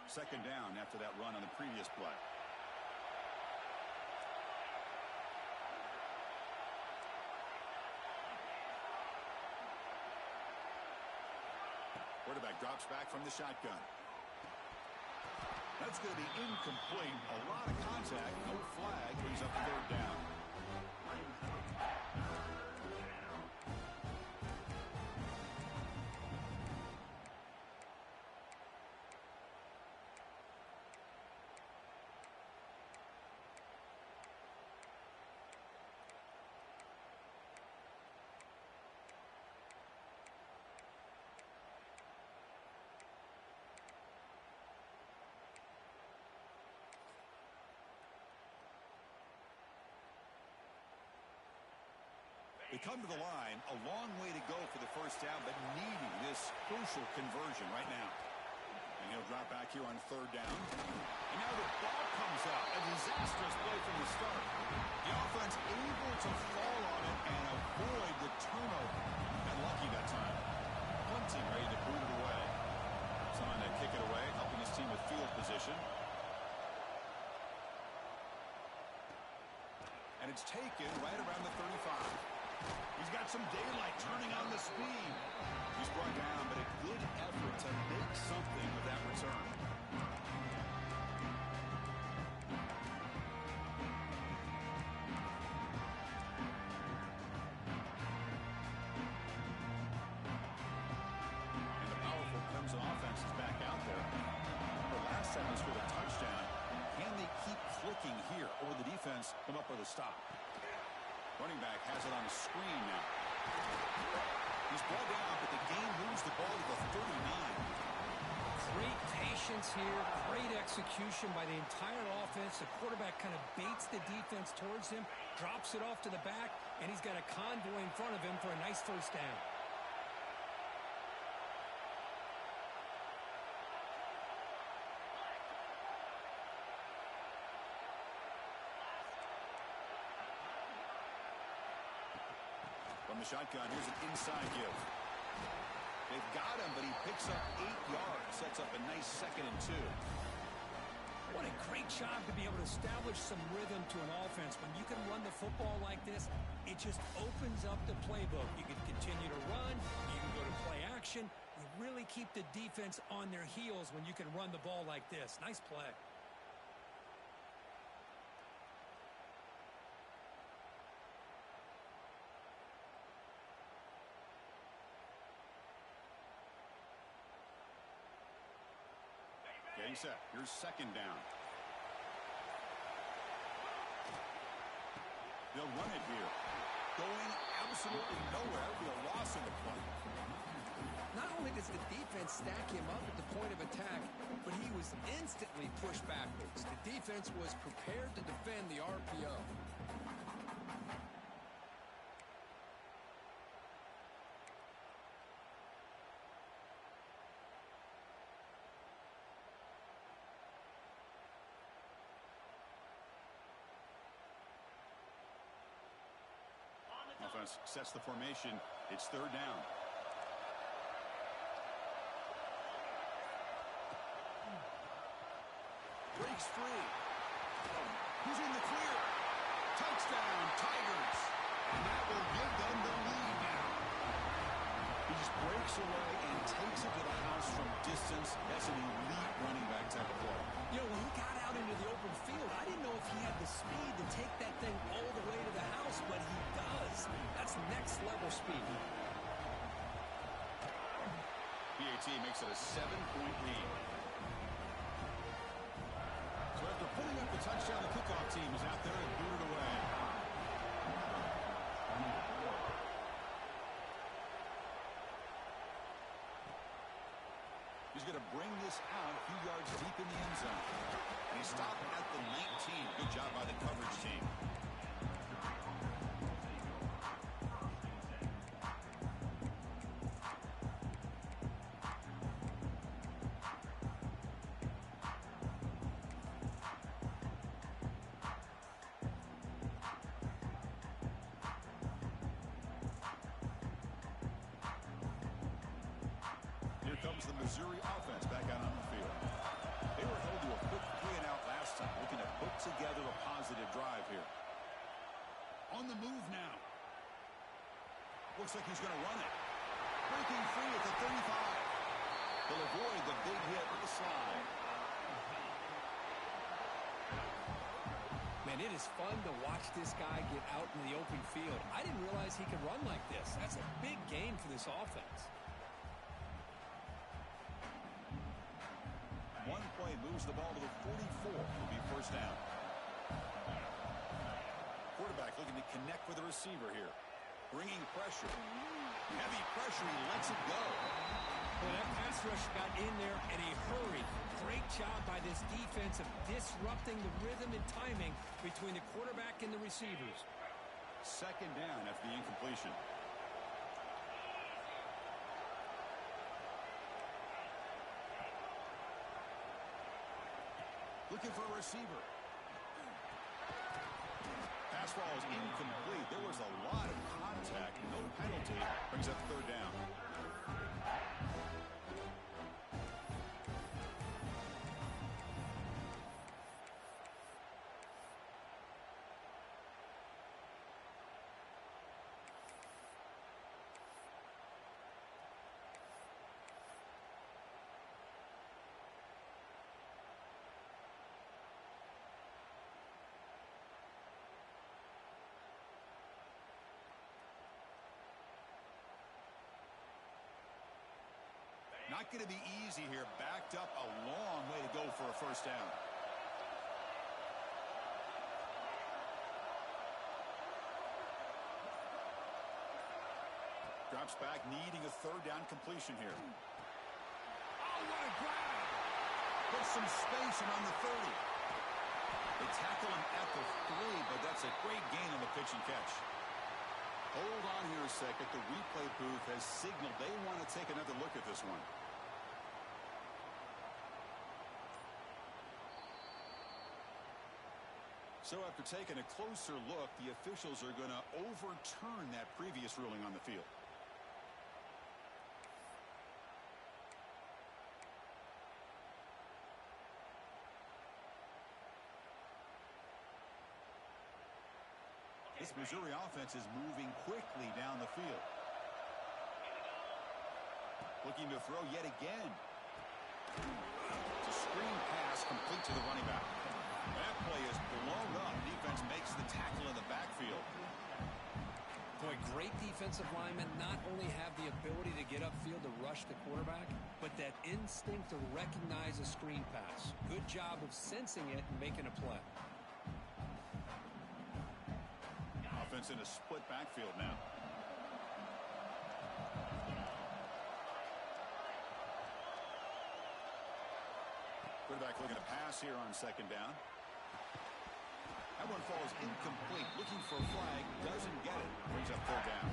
Second down after that run on the previous play. Quarterback drops back from the shotgun. That's going to be incomplete. A lot of contact. No flag. Brings up 3rd down. They come to the line, a long way to go for the 1st down, but needing this crucial conversion right now. And he'll drop back here on 3rd down. And now the ball comes out. A disastrous play from the start. The offense able to fall on it and avoid the turnover. Got lucky that time. Punting ready to boot it away. Someone to kick it away, helping his team with field position. And it's taken right around the 35. He's got some daylight turning on the speed. He's brought down, but a good effort to make something of that return. And the powerful Clemson offense is back out there. The last time they scored a touchdown. Can they keep clicking here, or will the defense come up with a stop? Running back has it on a screen now. He's brought down, but the game moves the ball to the 39. Great patience here, great execution by the entire offense. The quarterback kind of baits the defense towards him, drops it off to the back, and he's got a convoy in front of him for a nice 1st down. From the shotgun, here's an inside give. They've got him, but he picks up 8 yards. Sets up a nice 2nd and 2. What a great job to be able to establish some rhythm to an offense. When you can run the football like this, it just opens up the playbook. You can continue to run. You can go to play action. You really keep the defense on their heels when you can run the ball like this. Nice play. Getting set. Here's 2nd down. They'll run it here. Going absolutely nowhere. That would be a loss in the play. Not only does the defense stack him up at the point of attack, but he was instantly pushed backwards. The defense was prepared to defend the RPO. Offense sets the formation. It's 3rd down. Breaks free. He's in the clear. Touchdown, Tigers. And that will give them the lead now. He just breaks away and takes it to the house from distance. That's an elite running back type of play. You know, when he got out into the open field, I didn't know if he had the speed to take that thing all the way to the house, but he does. That's next level speed. PAT makes it a 7-point lead. So after putting up the touchdown, the kickoff team is out there and booted away. He's going to bring this out a few yards deep in the end zone. And he stopped at the 19. Good job by the coverage team. comes the Missouri offense back out on the field. They were held to a quick 3-and-out last time, looking to put together a positive drive here. On the move now. Looks like he's going to run it. Breaking free at the 35. He'll avoid the big hit with the slide. Man, it is fun to watch this guy get out in the open field. I didn't realize he could run like this. That's a big gain for this offense. One play moves the ball to the 44. Will be first down. Quarterback looking to connect with the receiver here. Bringing pressure. Heavy pressure. He lets it go. Well, that pass rush got in there in a hurry. Great job by this defense of disrupting the rhythm and timing between the quarterback and the receivers. Second down after the incompletion. Looking for a receiver. Pass ball is incomplete. There was a lot of contact. No penalty. Brings up third down. Not going to be easy here. Backed up a long way to go for a first down. Drops back, needing a third down completion here. Oh, what a grab! Put some space around the 30. They tackle him at the 3, but that's a great gain on the pitch and catch. Hold on here a second. The replay booth has signaled they want to take another look at this one. So after taking a closer look, the officials are going to overturn that previous ruling on the field. This Missouri offense is moving quickly down the field. Looking to throw yet again. It's a screen pass complete to the running back. That play is blown up. Defense makes the tackle in the backfield. Boy, great defensive linemen not only have the ability to get upfield to rush the quarterback, but that instinct to recognize a screen pass. Good job of sensing it and making a play. Offense in a split backfield now. Quarterback looking to pass here on second down. That one falls incomplete. Looking for a flag. Doesn't get it. Brings up third down.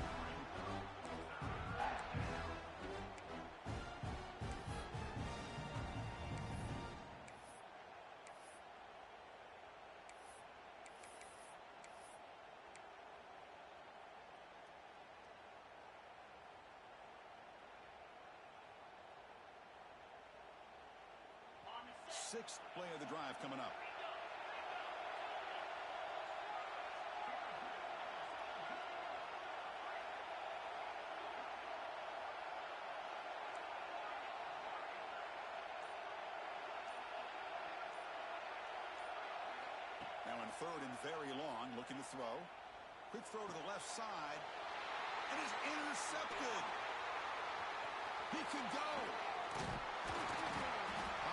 Sixth play of the drive coming up. Now in third and very long, looking to throw. Quick throw to the left side. And is intercepted. He can go.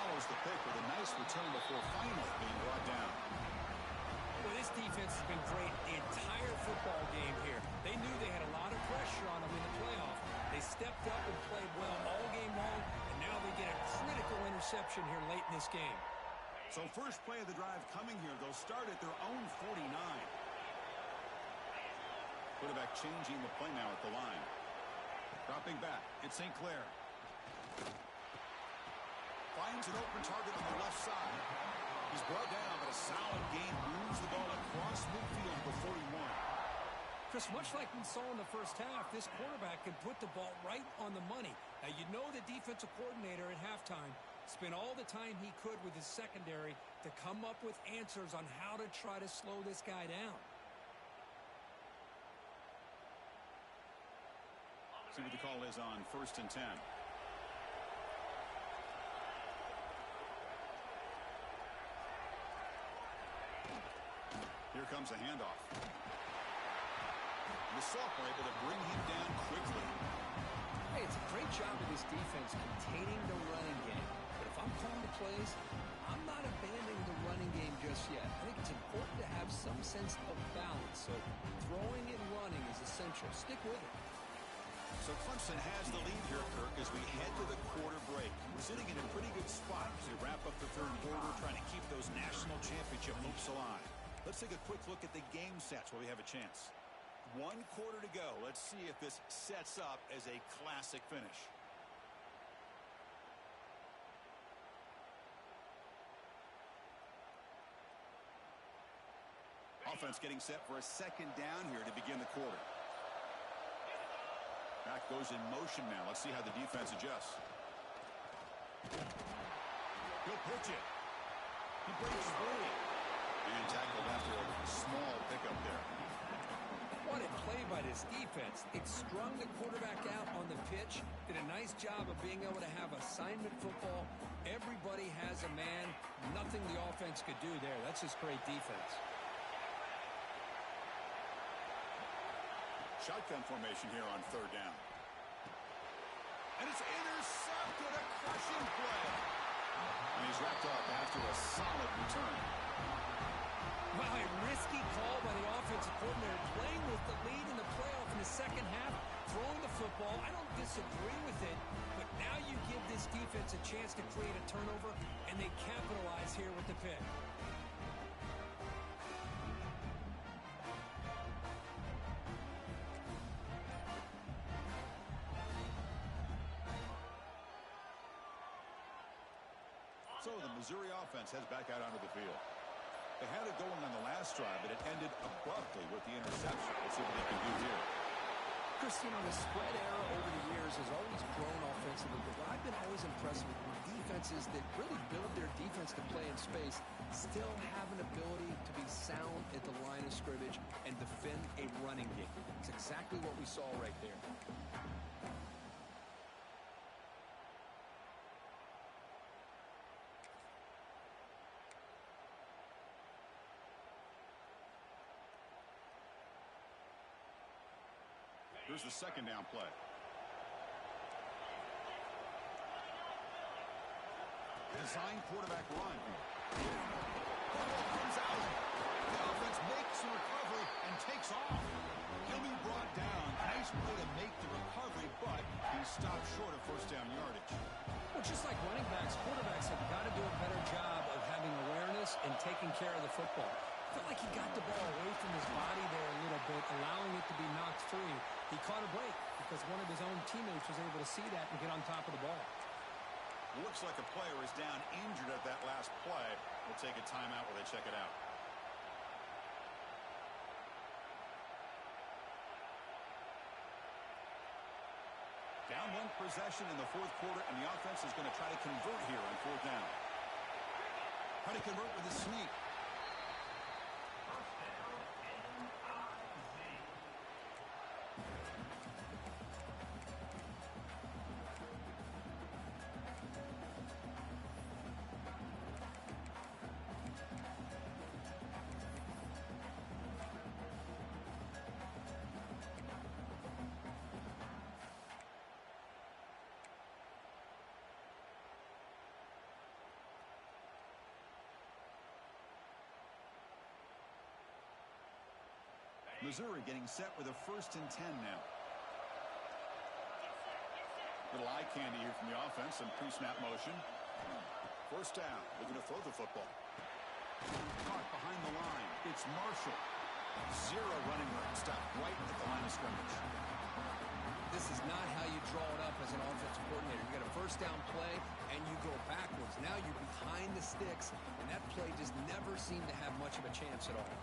Follows the pick with a nice return before finally being brought down. Well, this defense has been great the entire football game here. They knew they had a lot of pressure on them in the playoff. They stepped up and played well all game long, and now they get a critical interception here late in this game. So first play of the drive coming here. They'll start at their own 49. Quarterback changing the play now at the line. Dropping back. It's St. Clair. Finds an open target on the left side. He's brought down, but a solid gain moves the ball across midfield to the 41. For Chris, much like we saw in the first half, this quarterback can put the ball right on the money. Now, you know the defensive coordinator at halftime spent all the time he could with his secondary to come up with answers on how to try to slow this guy down. See what the call is on 1st and 10. Here comes a handoff. The sophomore able to bring him down quickly. Hey, it's a great job of this defense containing the running game. But if I'm calling the plays, I'm not abandoning the running game just yet. I think it's important to have some sense of balance. So throwing and running is essential. Stick with it. So Clemson has the lead here, Kirk, as we head to the quarter break. We're sitting in a pretty good spot as we wrap up the third quarter, trying to keep those national championship hopes alive. Let's take a quick look at the game sets while we have a chance. 1 quarter to go. Let's see if this sets up as a classic finish. Offense getting set for a second down here to begin the quarter. Back goes in motion now. Let's see how the defense adjusts. He'll pitch it. He breaks free. And tackled after a small pickup there. What a play by this defense. It strung the quarterback out on the pitch. Did a nice job of being able to have assignment football. Everybody has a man. Nothing the offense could do there. That's just great defense. Shotgun formation here on 3rd down. And it's intercepted, a crushing play. And he's wrapped up after a solid return. Wow, a risky call by the offensive coordinator, playing with the lead in the playoff in the second half, throwing the football. I don't disagree with it, but now you give this defense a chance to create a turnover, and they capitalize here with the pick. So the Missouri offense heads back out onto the field. They had it going on the last drive, but it ended abruptly with the interception. Let's see what they can do here. Chris, you know, the spread era over the years has always grown offensively, but what I've been always impressed with defenses that really build their defense to play in space still have an ability to be sound at the line of scrimmage and defend a running game. It's exactly what we saw right there. Here's the second down play. Design quarterback run. Football comes out. The offense makes a recovery and takes off. He'll be brought down. Nice play to make the recovery, but he stopped short of first down yardage. Well, just like running backs, quarterbacks have got to do a better job of having awareness and taking care of the football. Felt like he got the ball away from his body there a little bit, allowing it to be knocked free. He caught a break because one of his own teammates was able to see that and get on top of the ball. Looks like a player is down injured at that last play. We'll take a timeout while they check it out. Down 1 possession in the 4th quarter, and the offense is going to try to convert here on 4th down. Try to convert with a sneak. Missouri getting set with a 1st and 10 now. Little eye candy here from the offense, some pre-snap motion. 1st down, looking to throw the football. Caught behind the line. It's Marshall. 0 running room. Stopped right at the line of scrimmage. This is not how you draw it up as an offensive coordinator. You got a 1st down play, and you go backwards. Now you're behind the sticks, and that play just never seemed to have much of a chance at all.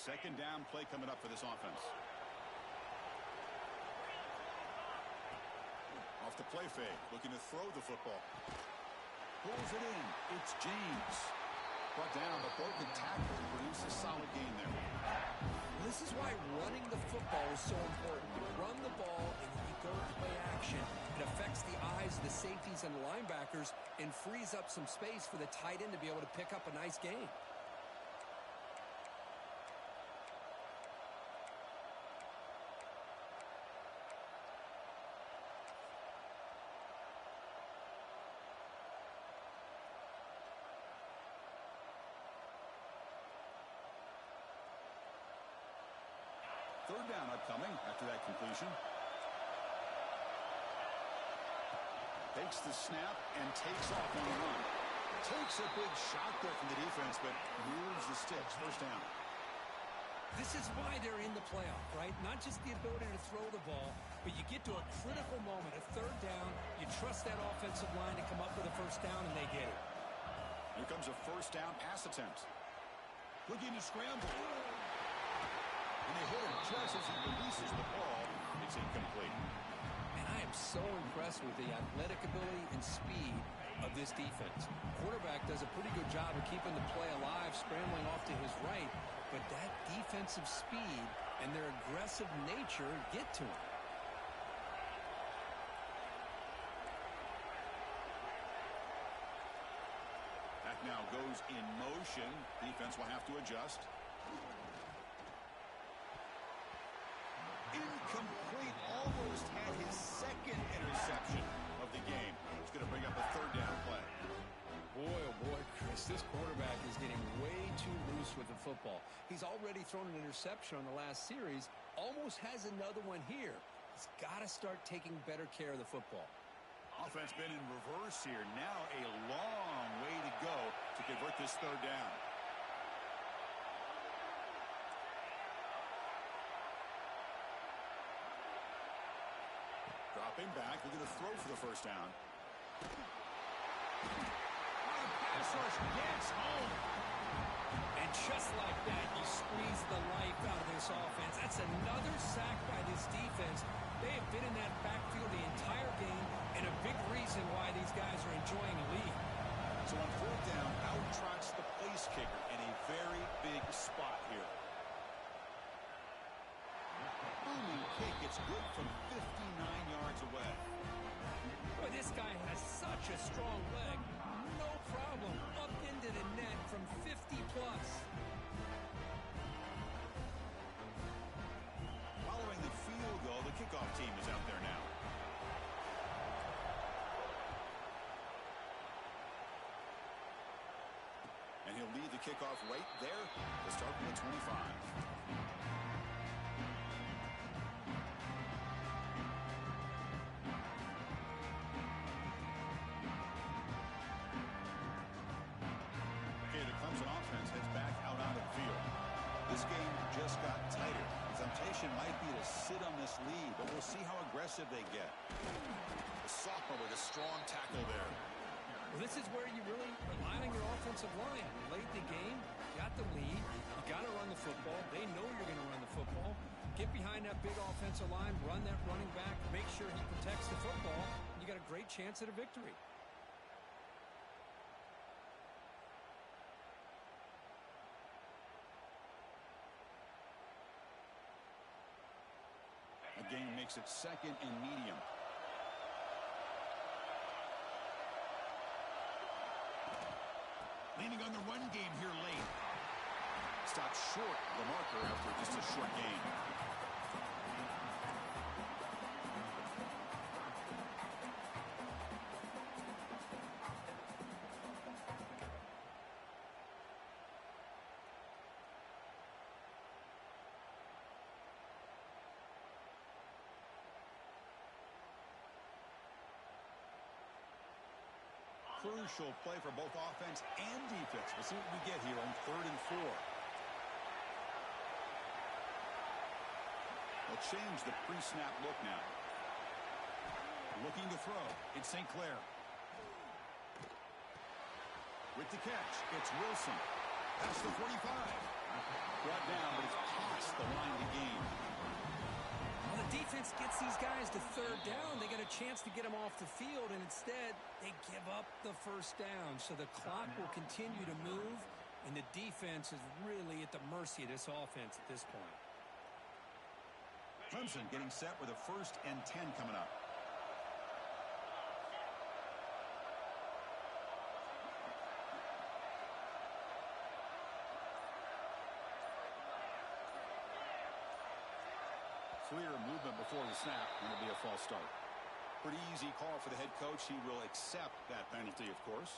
Second down play coming up for this offense. Off the play fake, looking to throw the football. Pulls it in. It's James. Brought down, but broken tackle to produce a solid gain there. This is why running the football is so important. You run the ball and then you go play action. It affects the eyes of the safeties and the linebackers and frees up some space for the tight end to be able to pick up a nice gain. Third down upcoming after that completion. Takes the snap and takes off on the run. Takes a big shot there from the defense, but moves the sticks. First down. This is why they're in the playoff, right? Not just the ability to throw the ball, but you get to a critical moment, a third down. You trust that offensive line to come up with a first down, and they get it. Here comes a first down pass attempt. Looking to scramble. And they hit him just as he releases the ball. It's incomplete. And I am so impressed with the athletic ability and speed of this defense. Quarterback does a pretty good job of keeping the play alive, scrambling off to his right, but that defensive speed and their aggressive nature get to him. That now goes in motion. Defense will have to adjust. Incomplete, almost had his second interception of the game. It's going to bring up a third down play. Boy, oh boy, Chris, this quarterback is getting way too loose with the football. He's already thrown an interception on the last series, almost has another one here. He's got to start taking better care of the football. Offense been in reverse here. Now a long way to go to convert this third down. Dropping back, they're going to throw for the first down. Pass rush gets home. And just like that, you squeeze the life out of this offense. That's another sack by this defense. They have been in that backfield the entire game, and a big reason why these guys are enjoying the lead. So on fourth down, out trots the place kicker in a very big spot here. Booming kick, it's good from 59 yards away. Boy, this guy has such a strong leg. No problem. Up into the net from 50 plus. Following the field goal, the kickoff team is out there now. And he'll lead the kickoff right there to start from the 25. This game just got tighter. The temptation might be to sit on this lead, but we'll see how aggressive they get. The sophomore with a strong tackle there. Well, this is where you really rely on your offensive line. Late in the game, got the lead. You got to run the football. They know you're going to run the football. Get behind that big offensive line, run that running back, make sure he protects the football. You got a great chance at a victory. The game makes it second and medium. Leaning on the run game here late. Stopped short of the marker after just a short gain. Crucial play for both offense and defense. We'll see what we get here on 3rd and 4. They'll change the pre-snap look now. Looking to throw. It's St. Clair. With the catch, it's Wilson. That's the 45. Brought down, but it's past the line to gain. Well, the defense gets these guys to third down. They get a chance to get them off the field, and instead they give up the first down. So the clock will continue to move, and the defense is really at the mercy of this offense at this point. Clemson getting set with a 1st and 10 coming up. Clear movement before the snap, and it'll be a false start. Pretty easy call for the head coach. He will accept that penalty, of course.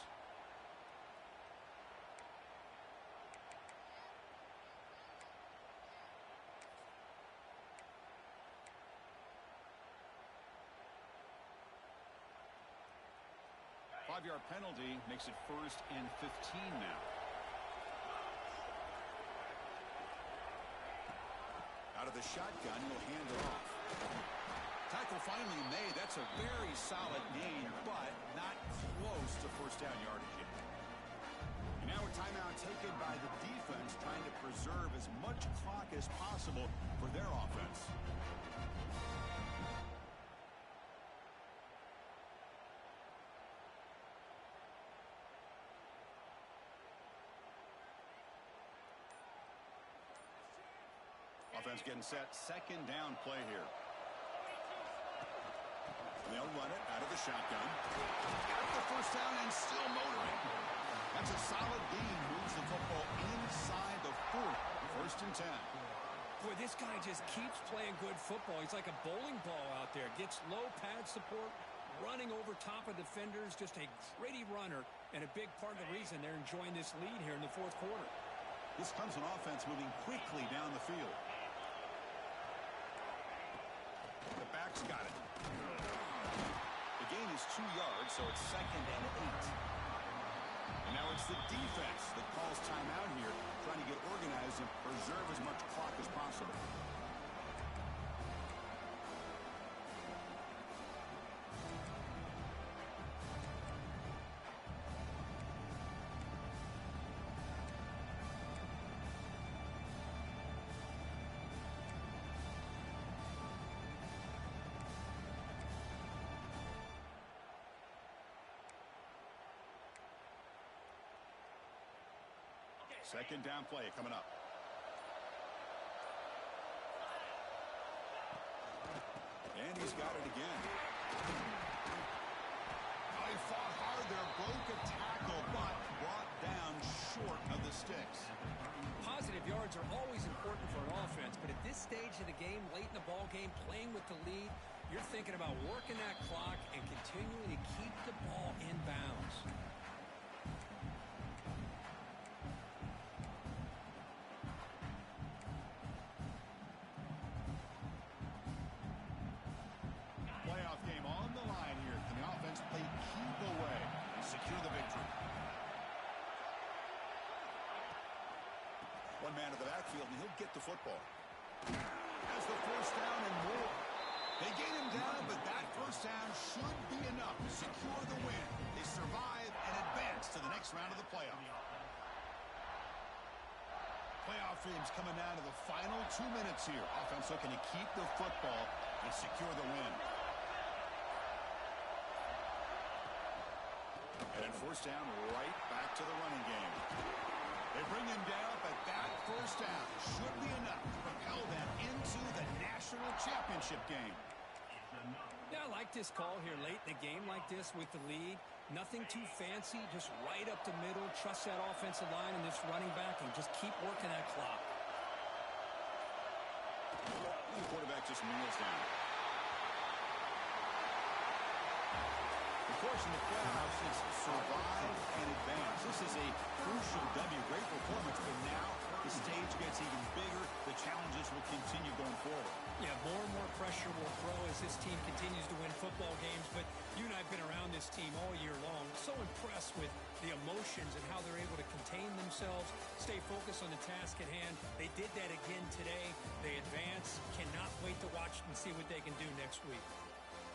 Five-yard penalty makes it 1st and 15 now. Out of the shotgun, he'll hand it off. Tackle finally made. That's a very solid gain, but not close to first down yardage yet. And now a timeout taken by the defense, trying to preserve as much clock as possible for their offense. Offense getting set. 2nd down play here. They'll run it out of the shotgun. Got the first down and still motoring. That's a solid gain. Moves the football inside the 4th. 1st and 10. Boy, this guy just keeps playing good football. He's like a bowling ball out there. Gets low pad support, running over top of defenders. Just a gritty runner, and a big part of the reason they're enjoying this lead here in the 4th quarter. This comes an offense moving quickly down the field. The back's got it. The gain is 2 yards, so it's 2nd and 8. And now it's the defense that calls timeout here, trying to get organized and preserve as much clock as possible. Second down play coming up. And he's got it again. Oh, he fought hard there, broke a tackle, but brought down short of the sticks. Positive yards are always important for an offense, but at this stage of the game, late in the ball game, playing with the lead, you're thinking about working that clock and continuing to keep the ball in bounds. One man to the backfield, and he'll get the football. Has the first down and more. They gain him down, but that first down should be enough to secure the win. They survive and advance to the next round of the playoff. Playoff games coming down to the final 2 minutes here. Offense looking to keep the football and secure the win. And then first down, right back to the running game. They bring him down, but that first down should be enough to propel them into the national championship game. Yeah, I like this call here late in the game like this with the lead. Nothing too fancy, just right up the middle. Trust that offensive line and this running back and just keep working that clock. The quarterback just kneels down. Of course, in the playoffs, it's survive and advance. This is a crucial W. Great performance, but now the stage gets even bigger. The challenges will continue going forward. Yeah, more and more pressure will grow as this team continues to win football games. But you and I have been around this team all year long. So impressed with the emotions and how they're able to contain themselves, stay focused on the task at hand. They did that again today. They advance. Cannot wait to watch and see what they can do next week.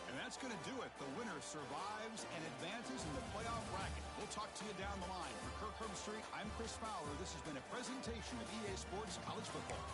And that's going to do it. The winner survives and advances in the playoff bracket. We'll talk to you down the line. For Kirk Herbstreit, I'm Chris Fowler. This has been a presentation of EA Sports College Football.